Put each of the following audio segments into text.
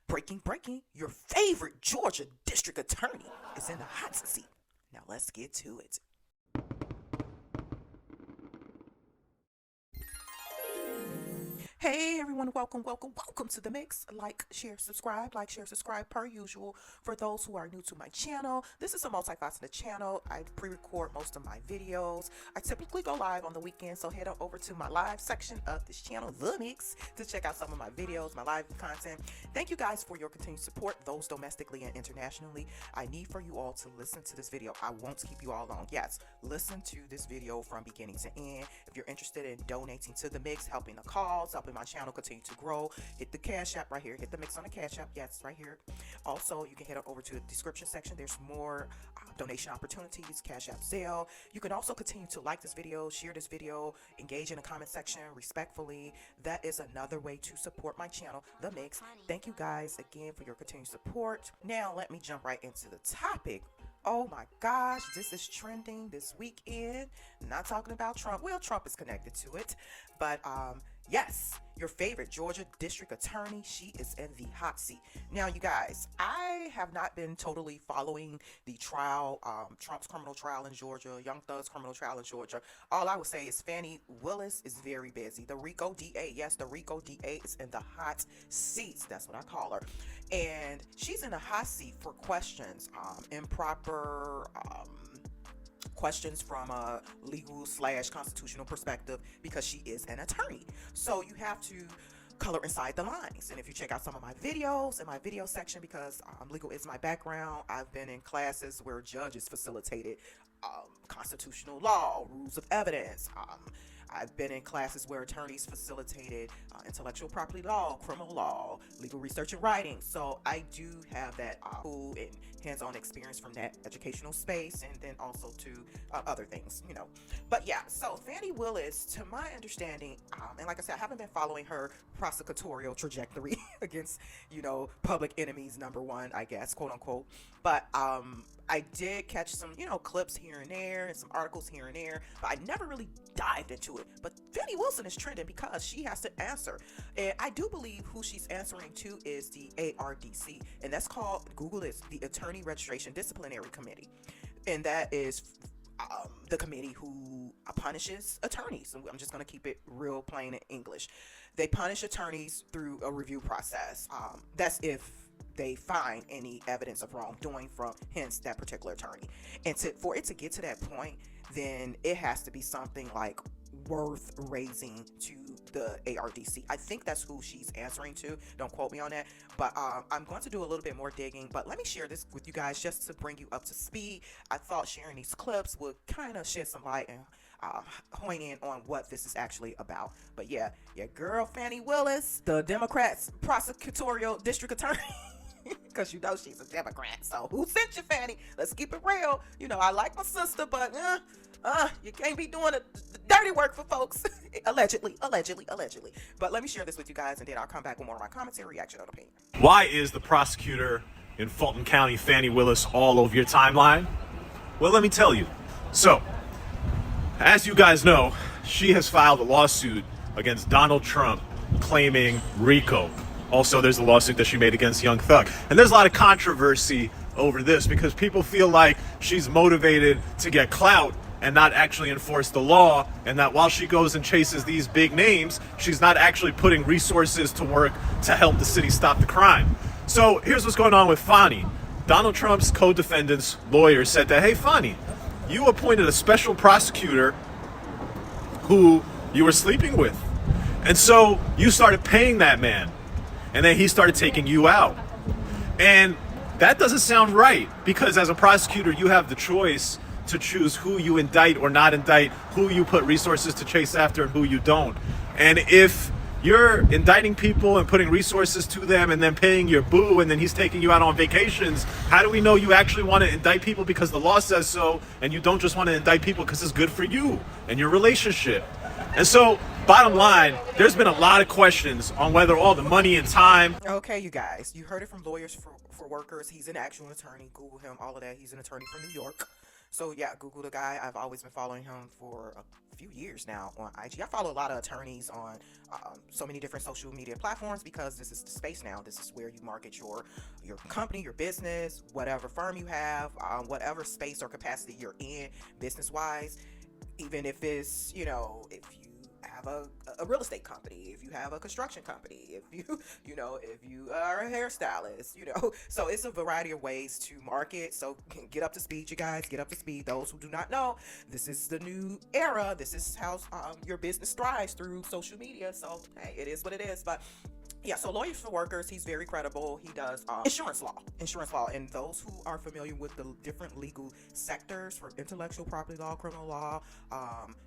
Breaking, your favorite Georgia district attorney is in the hot seat. Now let's get to it. Hey everyone, welcome to the mix. Like, share, subscribe per usual. For those who are new to my channel, this is a multifaceted channel. I pre-record most of my videos. I typically go live on the weekend, so head on over to my live section of this channel, The Mix, to check out some of my videos, my live content. Thank you guys for your continued support, those domestically and internationally. I need for you all to listen to this video. I won't keep you all long. Yes, listen to this video from beginning to end. If you're interested in donating to The Mix, helping the cause, helping my channel continue to grow, hit the cash app right here. Hit the mix on the cash app. Yes, right here. Also, you can head over to the description section. There's more donation opportunities, cash app, zelle. You can also continue to like this video, share this video, engage in the comment section respectfully. That is another way to support my channel, The Mix. Thank you guys again for your continued support. Now let me jump right into the topic. Oh my gosh, this is trending this weekend. Not talking about Trump. Well, Trump is connected to it, but yes, your favorite Georgia district attorney, she is in the hot seat. Now, you guys, I have not been totally following the trial, Trump's criminal trial in Georgia, Young Thug's criminal trial in Georgia. All I would say is Fani Willis is very busy. The RICO DA, yes, the RICO DA is in the hot seats. That's what I call her. And she's in the hot seat for questions, improper, questions from a legal/constitutional perspective, because she is an attorney. So you have to color inside the lines. And if you check out some of my videos in my video section, because legal is my background, I've been in classes where judges facilitated constitutional law, rules of evidence. I've been in classes where attorneys facilitated intellectual property law, criminal law, legal research and writing. So I do have that cool and hands-on experience from that educational space, and then also to other things, you know. But yeah, so Fani Willis, to my understanding, and like I said, I haven't been following her prosecutorial trajectory against, you know, public enemies number one, I guess, quote unquote. But I did catch some, you know, clips here and there and some articles here and there, but I never really dived into it. But Fani Wilson is trending because she has to answer. And I do believe who she's answering to is the ARDC. And that's called, Google this, the Attorney Registration Disciplinary Committee. And that is the committee who punishes attorneys. I'm just going to keep it real plain in English. They punish attorneys through a review process. That's if they find any evidence of wrongdoing from hence that particular attorney. And for it to get to that point, then it has to be something like worth raising to the ARDC. I think that's who she's answering to. Don't quote me on that, but I'm going to do a little bit more digging. But let me share this with you guys just to bring you up to speed. I thought sharing these clips would kind of shed some light and hone in on what this is actually about. But yeah, your girl Fani Willis, the Democrats prosecutorial district attorney, because you know she's a Democrat. So who sent you, Fani? Let's keep it real. You know, I like my sister, but you can't be doing the dirty work for folks. allegedly. But let me share this with you guys, and then I'll come back with more of my commentary, reaction, and opinion. Why is the prosecutor in Fulton County, Fani Willis, all over your timeline? Well, let me tell you. So, as you guys know, she has filed a lawsuit against Donald Trump claiming RICO. Also, there's a lawsuit that she made against Young Thug. And there's a lot of controversy over this because people feel like she's motivated to get clout and not actually enforce the law, and that while she goes and chases these big names, she's not actually putting resources to work to help the city stop the crime. So here's what's going on with Fani. Donald Trump's co-defendant's lawyer said that, hey, Fani, you appointed a special prosecutor who you were sleeping with. And so you started paying that man. And then he started taking you out. And that doesn't sound right, because as a prosecutor, you have the choice to choose who you indict or not indict, who you put resources to chase after and who you don't. And if you're indicting people and putting resources to them and then paying your boo, and then he's taking you out on vacations, how do we know you actually want to indict people because the law says so, and you don't just want to indict people because it's good for you and your relationship? And so, bottom line, there's been a lot of questions on whether all the money and time... Okay, you guys, you heard it from Lawyers for Workers. He's an actual attorney. Google him, all of that. He's an attorney from New York. So yeah, Google the guy. I've always been following him for a few years now on IG. I follow a lot of attorneys on so many different social media platforms because this is the space now. This is where you market your company, your business, whatever firm you have, whatever space or capacity you're in business wise. Even if it's, if you have a real estate company, if you have a construction company, if you if you are a hairstylist, so it's a variety of ways to market. So get up to speed, you guys, get up to speed. Those who do not know, this is the new era. This is how your business thrives, through social media. So hey, it is what it is. But yeah, so Lawyers for Workers, he's very credible. He does insurance law, and those who are familiar with the different legal sectors for intellectual property law, criminal law,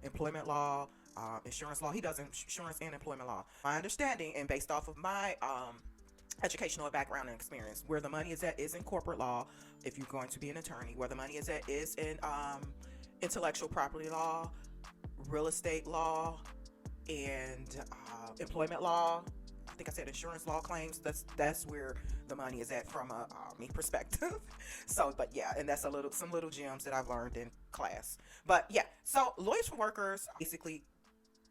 employment law, insurance law. He does insurance and employment law. My understanding, and based off of my educational background and experience, where the money is at is in corporate law. If you're going to be an attorney, where the money is at is in intellectual property law, real estate law, and employment law. I think I said insurance law claims. That's where the money is at from a me perspective. So, but yeah, and that's some little gems that I've learned in class. But yeah, so Lawyers for Workers, basically,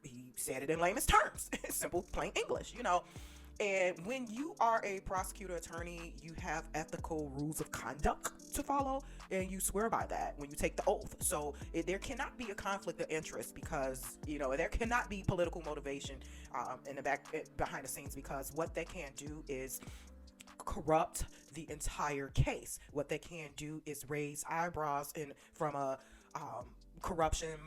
he said it in layman's terms, simple, plain English, And when you are a prosecutor attorney, you have ethical rules of conduct to follow, and you swear by that when you take the oath. So there cannot be a conflict of interest, because there cannot be political motivation behind the scenes, because what they can do is corrupt the entire case. What they can do is raise eyebrows from a corruption,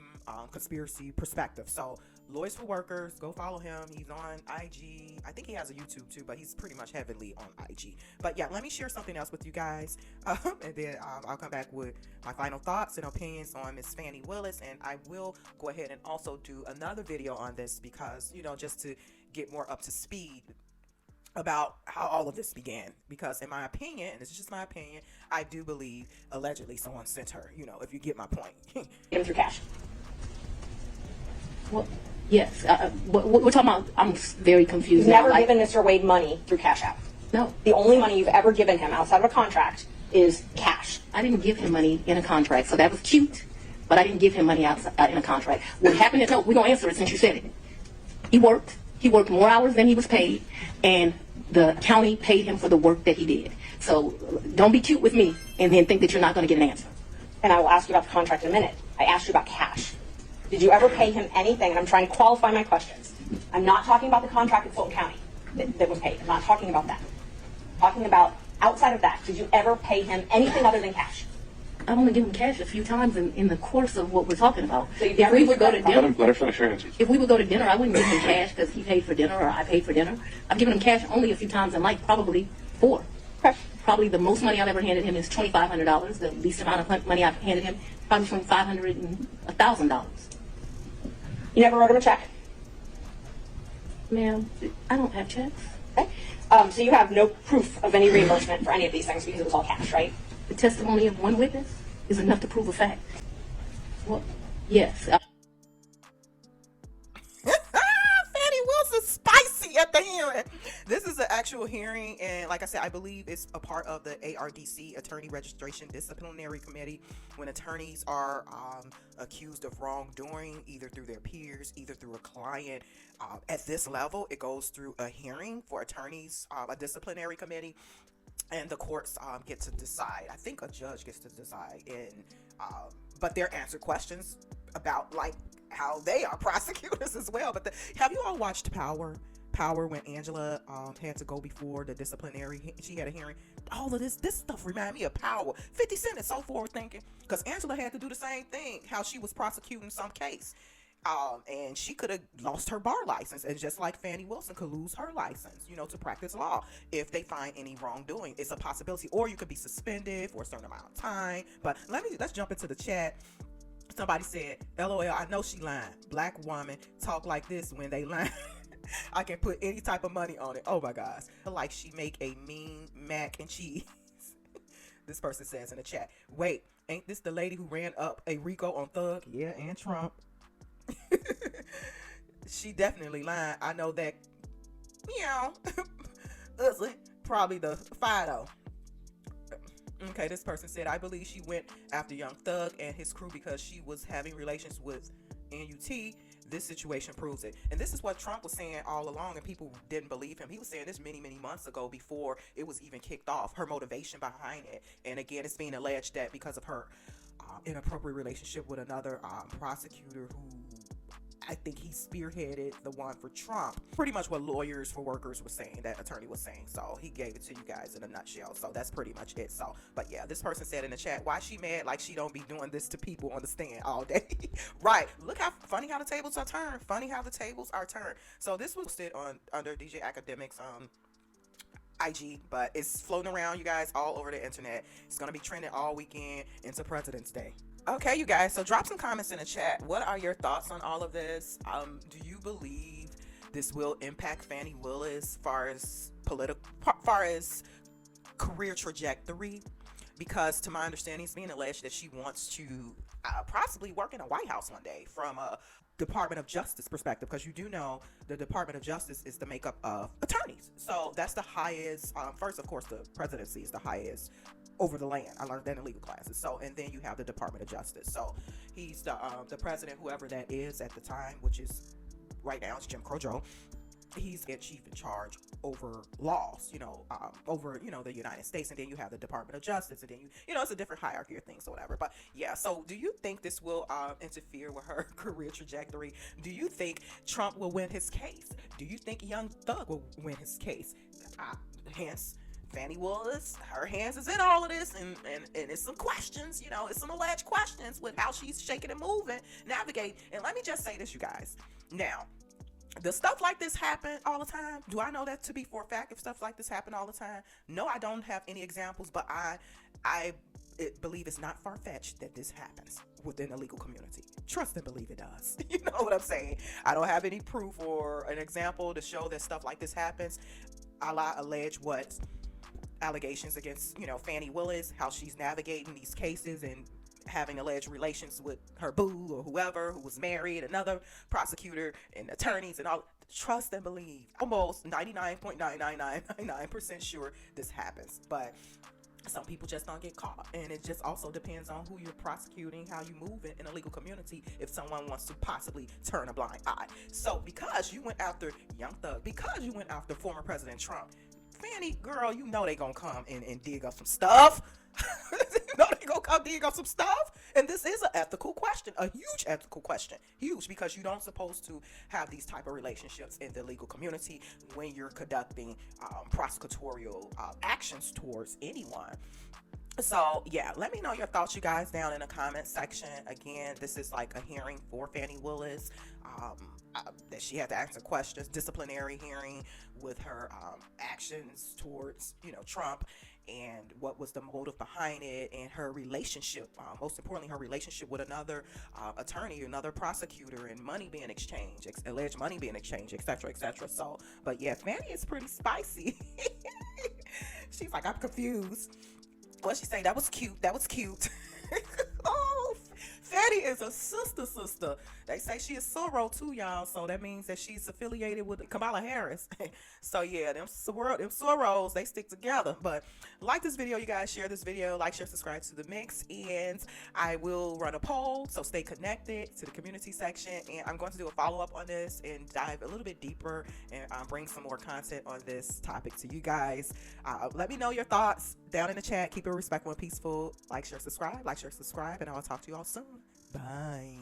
conspiracy perspective. So Lawyers for Workers, go follow him. He's on IG. I think he has a YouTube too, but he's pretty much heavily on IG. But yeah, let me share something else with you guys, and then I'll come back with my final thoughts and opinions on Miss Fani Willis. And I will go ahead and also do another video on this, because just to get more up to speed about how all of this began. Because in my opinion, and this is just my opinion, I do believe allegedly someone sent her, if you get my point. Get him through cash. Well, yes. We're talking about, I'm very confused. You've never given Mr. Wade money through Cash App. No. The only money you've ever given him outside of a contract is cash. I didn't give him money in a contract, so that was cute. But I didn't give him money outside in a contract. What happened is, no, we're going to answer it since you said it. He worked more hours than he was paid, and the county paid him for the work that he did. So don't be cute with me and then think that you're not going to get an answer. And I will ask you about the contract in a minute. I asked you about cash. Did you ever pay him anything? And I'm trying to qualify my questions. I'm not talking about the contract in Fulton County that was paid. I'm not talking about that. I'm talking about outside of that. Did you ever pay him anything other than cash? I've only given cash a few times in the course of what we're talking about. So if we would go to dinner, let her finish her answers. If we would go to dinner, I wouldn't give him cash because he paid for dinner or I paid for dinner. I've given him cash only a few times in life, probably 4. Okay. Probably the most money I've ever handed him is $2,500. The least amount of money I've handed him, probably between $500 and $1,000. You never wrote him a check? Ma'am, I don't have checks. Okay. So you have no proof of any reimbursement for any of these things because it was all cash, right? The testimony of one witness is enough to prove a fact. Well, yes. Fani Willis is spicy at the hearing. This is an actual hearing, and like I said, I believe it's a part of the ARDC, Attorney Registration Disciplinary Committee, when attorneys are accused of wrongdoing, either through their peers, either through a client. At this level, it goes through a hearing for attorneys, a disciplinary committee, and the courts get to decide. I think a judge gets to decide, and but they're answered questions about like how they are prosecutors as well. But have you all watched Power? Power, when Angela had to go before the disciplinary, she had a hearing. All of this stuff remind me of Power. 50 Cent is so forward thinking, because Angela had to do the same thing, how she was prosecuting some case. And she could have lost her bar license, and just like Fani Wilson could lose her license, to practice law if they find any wrongdoing. It's a possibility, or you could be suspended for a certain amount of time. But let's jump into the chat. Somebody said, LOL, I know she lying. Black woman talk like this when they lying. I can put any type of money on it. Oh my gosh. Like she make a mean mac and cheese. This person says in the chat, wait, ain't this the lady who ran up a RICO on Thug? Yeah, and Trump. She definitely lying. I know that. Meow. Probably the Fido. Okay, this person said, I believe she went after Young Thug and his crew because she was having relations with NUT. This situation proves it. And this is what Trump was saying all along, and people didn't believe him. He was saying this many, many months ago before it was even kicked off, her motivation behind it. And again, it's being alleged that because of her inappropriate relationship with another prosecutor who I think he spearheaded the one for Trump. Pretty much what Lawyers for Workers was saying, that attorney was saying. So he gave it to you guys in a nutshell. So that's pretty much it. So, but yeah, this person said in the chat, why she mad like she don't be doing this to people on the stand all day? Right. Look how funny how the tables are turned. Funny how the tables are turned. So this was posted on under DJ Academics IG, but it's floating around, you guys, all over the internet. It's going to be trending all weekend into President's Day. Okay, you guys, so drop some comments in the chat. What are your thoughts on all of this? Do you believe this will impact Fani Willis far as career trajectory? Because to my understanding, it's being alleged that she wants to possibly work in a White House one day from a Department of Justice perspective, because you do know the Department of Justice is the makeup of attorneys. So that's the highest, first, of course, the presidency is the highest over the land. I learned that in legal classes. So, and then you have the Department of Justice. So he's the president, whoever that is at the time, which is right now it's Jim Crow. He's the chief in charge over laws, over, the United States. And then you have the Department of Justice. And then it's a different hierarchy of things or whatever. But yeah, so do you think this will interfere with her career trajectory? Do you think Trump will win his case? Do you think Young Thug will win his case? Hence, Fani Willis, her hands is in all of this, and it's some questions, it's some alleged questions with how she's shaking and moving, navigate. And let me just say this, you guys. Now, does stuff like this happen all the time? Do I know that to be for a fact if stuff like this happen all the time? No, I don't have any examples, but I believe it's not far-fetched that this happens within the legal community. Trust and believe it does. You know what I'm saying? I don't have any proof or an example to show that stuff like this happens. I allege what allegations against, Fani Willis, how she's navigating these cases and having alleged relations with her boo or whoever who was married, another prosecutor and attorneys and all. Trust and believe. Almost 99.99999% sure this happens, but some people just don't get caught, and it just also depends on who you're prosecuting, how you move in a legal community, if someone wants to possibly turn a blind eye. So because you went after Young Thug, because you went after former President Trump, Fani, girl, they gonna come and dig up some stuff. They gonna come dig up some stuff. And this is an ethical question, a huge ethical question. Huge, because you don't supposed to have these type of relationships in the legal community when you're conducting prosecutorial actions towards anyone. So yeah, let me know your thoughts, you guys, down in the comment section. Again, this is like a hearing for Fani Willis, that she had to answer questions, disciplinary hearing with her actions towards Trump, and what was the motive behind it, and her relationship, most importantly her relationship with another attorney, another prosecutor, and money being exchanged, alleged money being exchanged, etc. So, but yeah, Fani is pretty spicy. She's like, I'm confused. What she saying? That was cute. Oh, Fani is a sister. They say she is Sorro too, y'all. So that means that she's affiliated with Kamala Harris. So yeah, them Sorros, they stick together. But like this video, you guys. Share this video. Like, share, subscribe to the mix. And I will run a poll. So stay connected to the community section. And I'm going to do a follow-up on this and dive a little bit deeper and bring some more content on this topic to you guys. Let me know your thoughts down in the chat. Keep it respectful and peaceful. Like, share, subscribe. And I'll talk to you all soon. Bye.